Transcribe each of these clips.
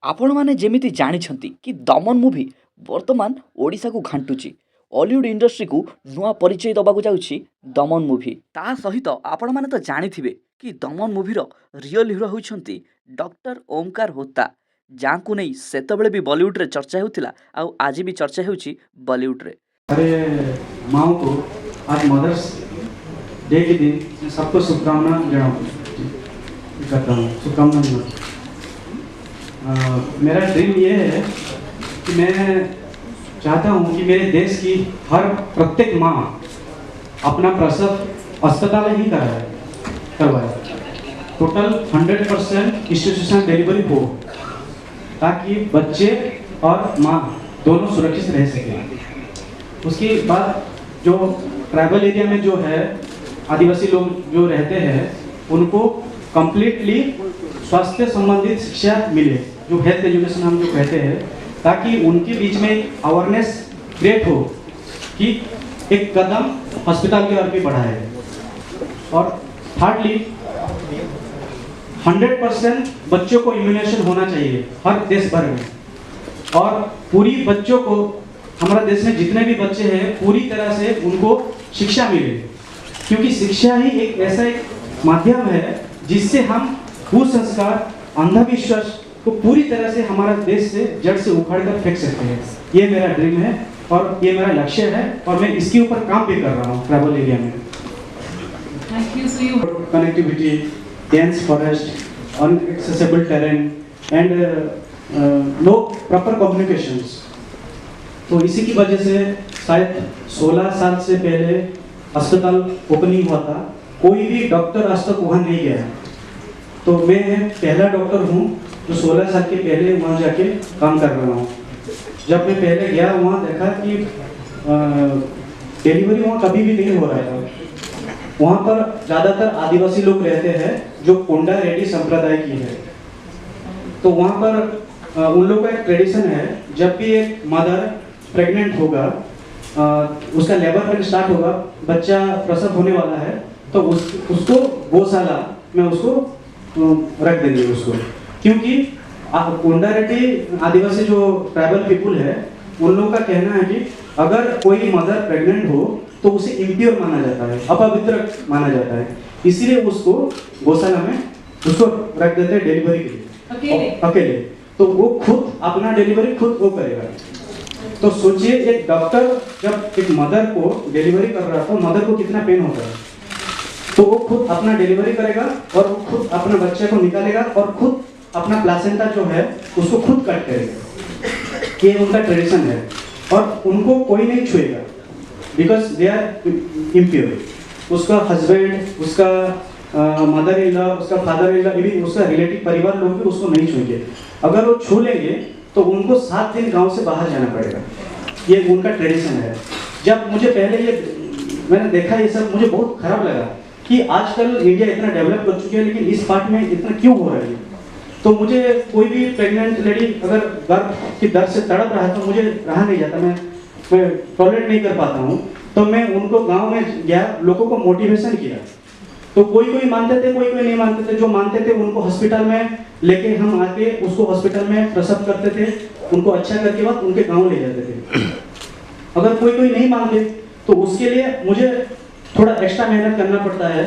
आपण मैंने जमी जानी कि दमन मुवी वर्तमान ओडिशा को घांटुची हॉलीवुड इंडस्ट्री को नुआ परिचय दबाक जाउछि दमन मुवी ता सहित आपण मैंने तो जानी कि दमन मुवीर रियल हिरो होइछंती डॉक्टर ओमकार होता जहाँ को नहीं सेतबेले भी बॉलीवुड रे चर्चा होतिला आ आज भी चर्चा होउछि बॉलीवुड रे। अरे माओ को आज मदर्स डे के दिन सबको शुभकामना करता हूँ। शुभकामना मेरा ड्रीम ये है कि मैं चाहता हूँ कि मेरे देश की हर प्रत्येक माँ अपना प्रसव अस्पताल ही करवाए। टोटल 100% इंस्टीट्यूशनल डिलीवरी हो ताकि बच्चे और माँ दोनों सुरक्षित रह सकें। उसके बाद जो ट्राइबल एरिया में जो है आदिवासी लोग जो रहते हैं उनको कंप्लीटली स्वास्थ्य संबंधित शिक्षा मिले, जो हेल्थ एजुकेशन हम जो कहते हैं, ताकि उनके बीच में अवेयरनेस क्रिएट हो कि एक कदम हॉस्पिटल की ओर भी बढ़ाए। और थर्डली 100% बच्चों को इम्यूनेशन होना चाहिए हर देश भर में, और पूरी बच्चों को हमारा देश में जितने भी बच्चे हैं पूरी तरह से उनको शिक्षा मिले, क्योंकि शिक्षा ही एक ऐसा एक माध्यम है जिससे हम कुसंस्कार अंधविश्वास को पूरी तरह से हमारा देश से जड़ से उखाड़ कर फेंक सकते हैं। ये मेरा ड्रीम है और ये मेरा लक्ष्य है और मैं इसके ऊपर काम भी कर रहा हूँ ट्राइबल एरिया में। Connectivity, dense forest, inaccessible terrain and no proper communications। तो इसी की वजह से शायद 16 साल से पहले अस्पताल ओपनिंग हुआ था, कोई भी डॉक्टर आज तक वहाँ नहीं गया। तो मैं पहला डॉक्टर हूँ जो 16 साल के पहले वहाँ जाके काम कर रहा हूँ। जब मैं पहले गया वहाँ देखा कि डिलीवरी वहाँ कभी भी नहीं हो रहा था। वहाँ पर ज़्यादातर आदिवासी लोग रहते हैं जो कोंडा रेड्डी संप्रदाय की है। तो वहाँ पर उन लोगों का एक ट्रेडिशन है, जब भी एक मदर प्रेग्नेंट होगा, उसका लेबर पेन स्टार्ट होगा, बच्चा प्रसव होने वाला है, तो उसको गौशाला में उसको रख देंगे उसको, क्योंकि कोंडा रेड्डी आदिवासी जो ट्राइबल पीपुल है उन लोगों का कहना है कि अगर कोई मदर प्रेग्नेंट हो तो उसे इम्प्योर माना जाता है, अपवित्र माना जाता है, इसीलिए उसको गौशाला में उसको रख देते हैं डिलीवरी के लिए अकेले। तो वो खुद अपना डिलीवरी खुद वो करेगा। तो सोचिए एक डॉक्टर जब एक मदर को डिलीवरी कर रहा था, मदर को कितना पेन होता है, तो वो खुद अपना डिलीवरी करेगा और वो खुद अपना बच्चे को निकालेगा और खुद अपना प्लासेंटा जो है उसको खुद कट करेगा। ये उनका ट्रेडिशन है और उनको कोई नहीं छुएगा, बिकॉज दे आर इम्प्योर। उसका हस्बैंड, उसका मदर इन लॉ, उसका फादर इन लॉ, इवन उसका रिलेटिव परिवार लोग भी उसको नहीं छुएंगे। अगर वो छू लेंगे तो उनको 7 दिन गांव से बाहर जाना पड़ेगा। ये उनका ट्रेडिशन है। जब मुझे पहले मैंने देखा ये सब, मुझे बहुत खराब लगा कि आजकल इंडिया इतना डेवलप कर चुकी है लेकिन इस पार्ट में इतना क्यों हो रहा है। तो मुझे कोई भी प्रेग्नेंट लेडी अगर गर्भ की दर्द से तड़प रहा है तो मुझे रहा नहीं जाता, मैं टॉलरेट नहीं कर पाता हूँ। तो मैं उनको गांव में गया, लोगों को मोटिवेशन किया। तो कोई मानते थे, कोई नहीं मानते थे। जो मानते थे उनको हॉस्पिटल में लेके हम आके उसको हॉस्पिटल में प्रसव करते थे, उनको अच्छा करके बाद उनके गाँव ले जाते थे। अगर कोई नहीं मानते तो उसके लिए मुझे थोड़ा एक्स्ट्रा मेहनत करना पड़ता है।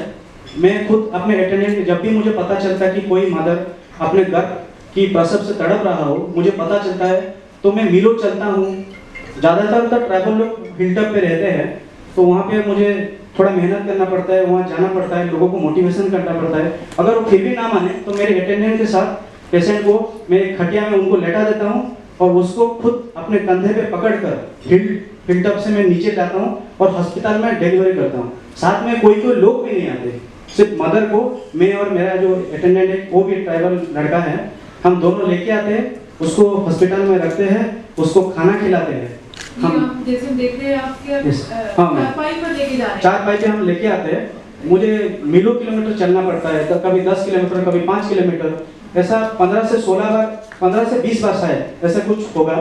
मैं खुद अपने अटेंडेंट, जब भी मुझे पता चलता है कि कोई मदर अपने गर्भ की प्रसव से तड़प रहा हो, मुझे पता चलता है तो मैं मिलो चलता हूँ। ज़्यादातर तो ट्राइबल लोग हिल टॉप पे रहते हैं, तो वहाँ पे मुझे थोड़ा मेहनत करना पड़ता है, वहाँ जाना पड़ता है, लोगों को मोटिवेशन करना पड़ता है। अगर वो फिर भी ना माने तो मेरे अटेंडेंट के साथ पेशेंट को मैं खटिया में उनको लेटा देता हूँ और उसको खुद अपने कंधे पे पकड़कर हिल टॉप से मैं नीचे लाता हूँ और हॉस्पिटल में डिलीवरी करता हूँ। साथ में कोई लोग भी नहीं आते, सिर्फ मदर को मैं और मेरा जो अटेंडेंट है वो भी ट्राइबल लड़का है, हम दोनों लेके आते हैं, उसको हॉस्पिटल में रखते हैं, उसको खाना खिलाते हैं। हम जैसे देख रहे हैं आपके चारपाई पर लेके जा रहे हैं, चारपाई पे हम लेके आते हैं। मुझे मीलों किलोमीटर चलना पड़ता है, कभी 10 किलोमीटर, कभी 5 किलोमीटर, ऐसा 15 से 16 बार, 15 से 20 बार शायद ऐसा कुछ होगा।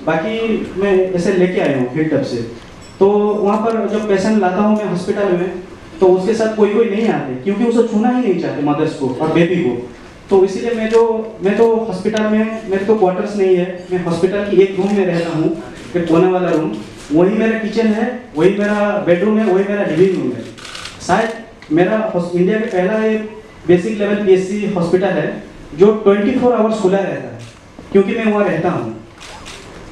बाकी मैं ऐसे लेके आया हूँ हिल टॉप से। तो वहाँ पर जब पेशेंट लाता हूँ मैं हॉस्पिटल में, तो उसके साथ कोई नहीं आते, क्योंकि उसे छूना ही नहीं चाहते मदर्स को और बेबी को। तो इसीलिए मैं तो हॉस्पिटल में मेरे तो क्वार्टर्स नहीं है, मैं हॉस्पिटल की एक रूम में रहता हूँ, एक कोने वाला रूम, वही मेरा किचन है, वही मेरा बेडरूम है, वही मेरा लिविंग रूम है। शायद मेरा इंडिया का पहला ये बेसिक लेवल पीएचसी हॉस्पिटल है जो 24 आवर्स खुला रहता है, क्योंकि मैं वहाँ रहता हूँ।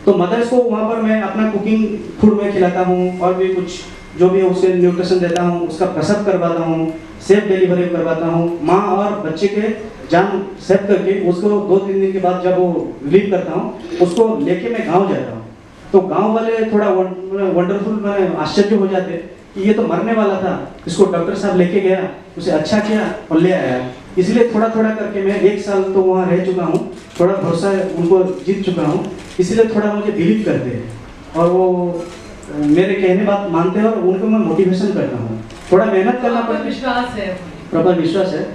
तो मदर्स को वहाँ पर मैं अपना कुकिंग फूड में खिलाता हूँ और भी कुछ जो भी है उसे न्यूट्रिशन देता हूँ, उसका प्रसव करवाता हूँ, सेफ डिलीवरी करवाता हूँ, माँ और बच्चे के जान सेव करके उसको 2-3 दिन के बाद जब वो रिलीव करता हूँ उसको लेके मैं गाँव जाता हूँ। तो गांव वाले थोड़ा वंडरफुल में आश्चर्य हो जाते कि ये तो मरने वाला था, इसको डॉक्टर साहब लेके गया, उसे अच्छा किया और ले आया। इसलिए थोड़ा थोड़ा करके मैं 1 साल तो वहाँ रह चुका हूँ, थोड़ा भरोसा उनको जीत चुका हूँ, इसलिए थोड़ा मुझे बिलीव करते हैं और वो मेरे कहने बात मानते हैं और उनको मैं मोटिवेशन करता हूँ। थोड़ा मेहनत करना पर पड़ता है, विश्वास है। प्रबल विश्वास है।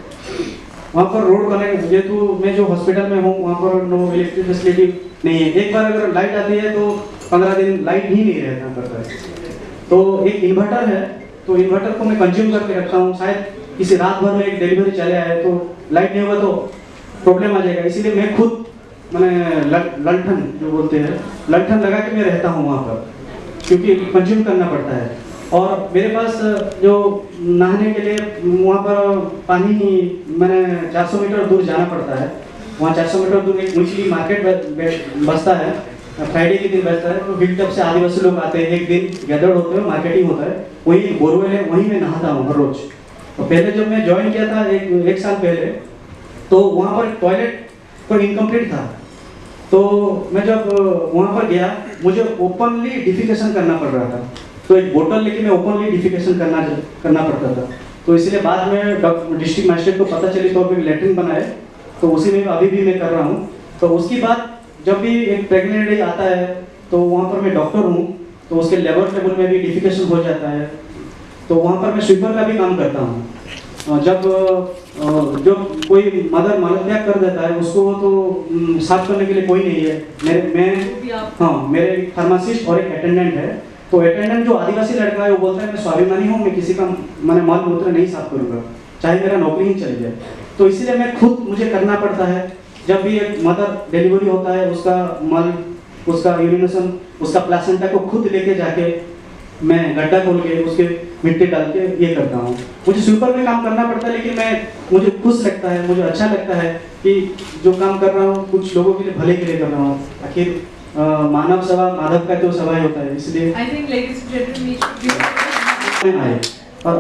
वहाँ पर रोड कनेक्ट, जेहेतु मैं जो हॉस्पिटल में हूँ वहाँ पर नो इलेक्ट्रिक फैसिलिटी नहीं है। एक बार अगर लाइट आती है तो 15 दिन लाइट ही नहीं रहना पड़ता है। तो एक इन्वर्टर है, तो इन्वर्टर को मैं कंज्यूम करके रखता हूँ, शायद किसी रात भर में एक डिलीवरी चले आए तो लाइट नहीं होगा तो प्रॉब्लम आ जाएगा। इसीलिए मैं खुद मैंने लंठन जो बोलते हैं लंठन लगा के मैं रहता हूँ वहाँ पर, क्योंकि कंज्यूम करना पड़ता है। और मेरे पास जो नहाने के लिए वहाँ पर पानी मैंने 400 मीटर दूर जाना पड़ता है। वहाँ 400 मीटर दूर एक मुंशी मार्केट बसता है, फ्राइडे के दिन बसता है। तो हिलटॉप से आदिवासी लोग आते हैं, एक दिन गैदर्ड होते हैं, मार्केटिंग होता है, वही बोरवेल है, वहीं मैं नहाता हूँ हर रोज। तो पहले जब मैं ज्वाइन किया था एक साल पहले, तो वहाँ पर टॉयलेट पर इनकम्प्लीट था। तो मैं जब वहाँ पर गया मुझे ओपनली डिफिकेशन करना पड़ रहा था, तो एक बोतल लेके मैं ओपनली डिफिकेशन करना पड़ता था। तो इसलिए बाद में डिस्ट्रिक्ट मजिस्ट्रेट को पता चली तो फिर लेटरिन बनाए, तो उसी में अभी भी मैं कर रहा हूँ। तो उसके बाद जब भी एक प्रेग्नेंट लेडी आता है तो वहाँ पर मैं डॉक्टर हूँ, तो उसके लेबर टेबल में भी डिफिकेशन हो जाता है, तो वहाँ पर मैं स्वीपर का भी काम करता हूँ। जब कोई मदर मलत्याग कर देता है उसको तो साफ करने के लिए कोई नहीं है। हाँ, मेरे फार्मासिस्ट और एक अटेंडेंट है। तो अटेंडेंट जो आदिवासी लड़का है वो बोलता है मैं स्वाभिमानी हूँ, मैं किसी का मैंने मल मूत्र नहीं साफ करूँगा, चाहे मेरा नौकरी ही चली जाए। तो इसीलिए मैं खुद मुझे करना पड़ता है। जब भी एक मदर डिलीवरी होता है उसका मल, उसका यूरिनेशन, उसका प्लासेंटा को खुद लेके जाके मैं गड्ढा खोल के उसके मिट्टी डाल के ये करता हूँ। मुझे स्वीपर में काम करना पड़ता है, लेकिन मुझे खुश लगता है, मुझे अच्छा लगता है कि जो काम कर रहा हूँ कुछ लोगों के लिए भले के लिए कर रहा हूँ। आखिर मानव सेवा माधव का तो सेवा ही होता है, इसलिए I think ladies and gentlemen we should आए। और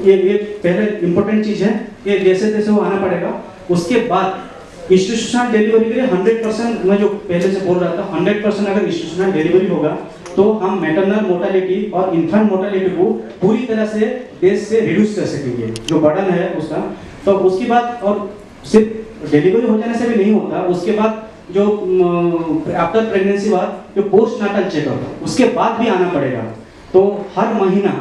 ये पहले इम्पोर्टेंट चीज़ है, ये जैसे जैसे वो आना पड़ेगा। उसके बाद इंस्टीट्यूशनल डिलीवरी के लिए 100%, मैं जो पहले से बोल रहा था 100% अगर इंस्टीट्यूशनल डिलीवरी होगा तो हम मैटरनल मोर्टेलिटी और इन्फेंट मोर्टेलिटी को पूरी तरह से देश से रिड्यूस कर सकेंगे, जो बर्डन है उसका। तो उसके बाद और सिर्फ डिलीवरी हो जाने से भी नहीं होता, उसके बाद जो आफ्टर प्रेगनेंसी बाद जो पोस्ट नाटल चेकअप उसके बाद भी आना पड़ेगा। तो हर महीना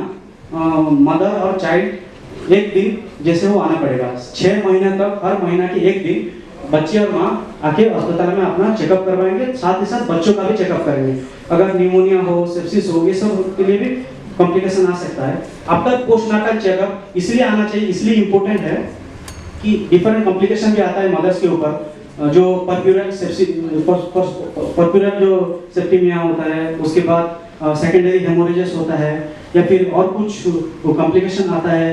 मदर और चाइल्ड एक दिन जैसे वो आना पड़ेगा, 6 महीने तक हर महीना की एक दिन बच्चे और माँ आके अस्पताल में अपना चेकअप करवाएंगे, साथ ही साथ बच्चों का भी चेकअप करेंगे। अगर निमोनिया हो, सेप्सिस हो, ये सब के लिए भी कॉम्प्लिकेशन आ सकता है। आफ्टर पोस्टनाटल चेकअप इसलिए आना चाहिए, इसलिए इम्पोर्टेंट है कि डिफरेंट कॉम्प्लिकेशन भी आता है मदर्स के ऊपर, जो परप्यूरल जो सेप्टिमिया होता है, उसके बाद सेकेंडरी हेमोरेजेस होता है, या फिर और कुछ कॉम्प्लिकेशन आता है,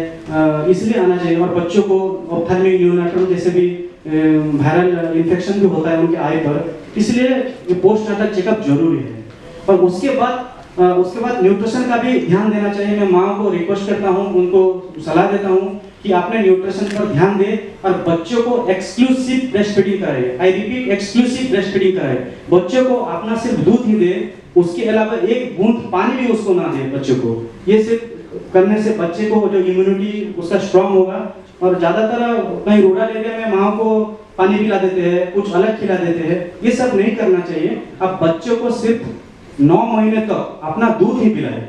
इसलिए आना चाहिए। और बच्चों को ऑप्थेल्मिक न्यूनाटल जैसे भी वायरल इन्फेक्शन भी होता है उनके आई पर, इसलिए ये पोस्टनाटल चेकअप जरूरी है। और उसके बाद न्यूट्रिशन का भी ध्यान देना चाहिए। मैं माँ को रिक्वेस्ट करता हूँ, उनको सलाह देता हूँ कि आपने न्यूट्रिशन पर ध्यान दें और बच्चों को एक्सक्लूसिव ब्रेस्ट फीडिंग कराए। I repeat, exclusive breast feeding कराए। बच्चों को अपना सिर्फ दूध ही दे, उसके अलावा एक बूंद पानी भी उसको ना दे बच्चों को। ये सिर्फ करने से बच्चे को जो इम्यूनिटी उसका स्ट्रांग होगा। और ज्यादातर कहीं रूरल एरिया में माँ को पानी पिला देते हैं, कुछ अलग खिला देते हैं, ये सब नहीं करना चाहिए। अब बच्चों को सिर्फ 9 महीने तक अपना दूध ही पिलाए।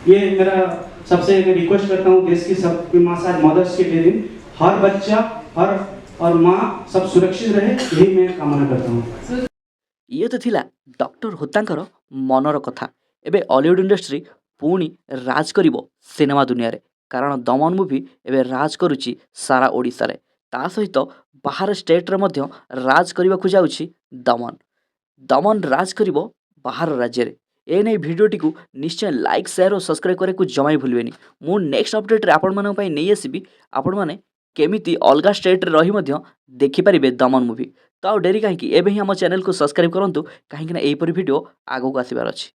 ये मेरा सबसे रिक्वेस्ट करता हूँ देश की सब माँ साथ मदर्स के दिन हर बच्चा हर और माँ सब सुरक्षित रहे, यही मैं कामना करता हूँ। ये तो थिला डॉक्टर होतांकर मनर कथा। एबे हॉलीवुड इंडस्ट्री पुणी राज करिवो सिनेमा दुनिया रे, कारण दमन मूवी एबे राज करुची सारा ओडिसा रे। ता सहित ବାହାର ଷ୍ଟେଟ୍ରେ ମଧ୍ୟ ରାଜ କରିବାକୁ ଯାଉଛି ଦମନ। ଦମନ ରାଜ କରିବ ବାହାର ରାଜ୍ୟରେ। ଏ ନେଇ ଭିଡ଼ିଓଟିକୁ ନିଶ୍ଚୟ ଲାଇକ୍ ସେୟାର ଓ ସବସ୍କ୍ରାଇବ୍ କରିବାକୁ ଜମା ବି ଭୁଲିବେନି। ମୁଁ ନେକ୍ସଟ ଅପଡ଼େଟ୍ରେ ଆପଣମାନଙ୍କ ପାଇଁ ନେଇ ଆସିବି ଆପଣମାନେ କେମିତି ଅଲଗା ଷ୍ଟେଟ୍ରେ ରହି ମଧ୍ୟ ଦେଖିପାରିବେ ଦମନ ମୁଭି। ତ ଆଉ ଡେରି କାହିଁକି ଏବେ ହିଁ ଆମ ଚ୍ୟାନେଲକୁ ସବସ୍କ୍ରାଇବ୍ କରନ୍ତୁ, କାହିଁକିନା ଏହିପରି ଭିଡ଼ିଓ ଆଗକୁ ଆସିବାର ଅଛି।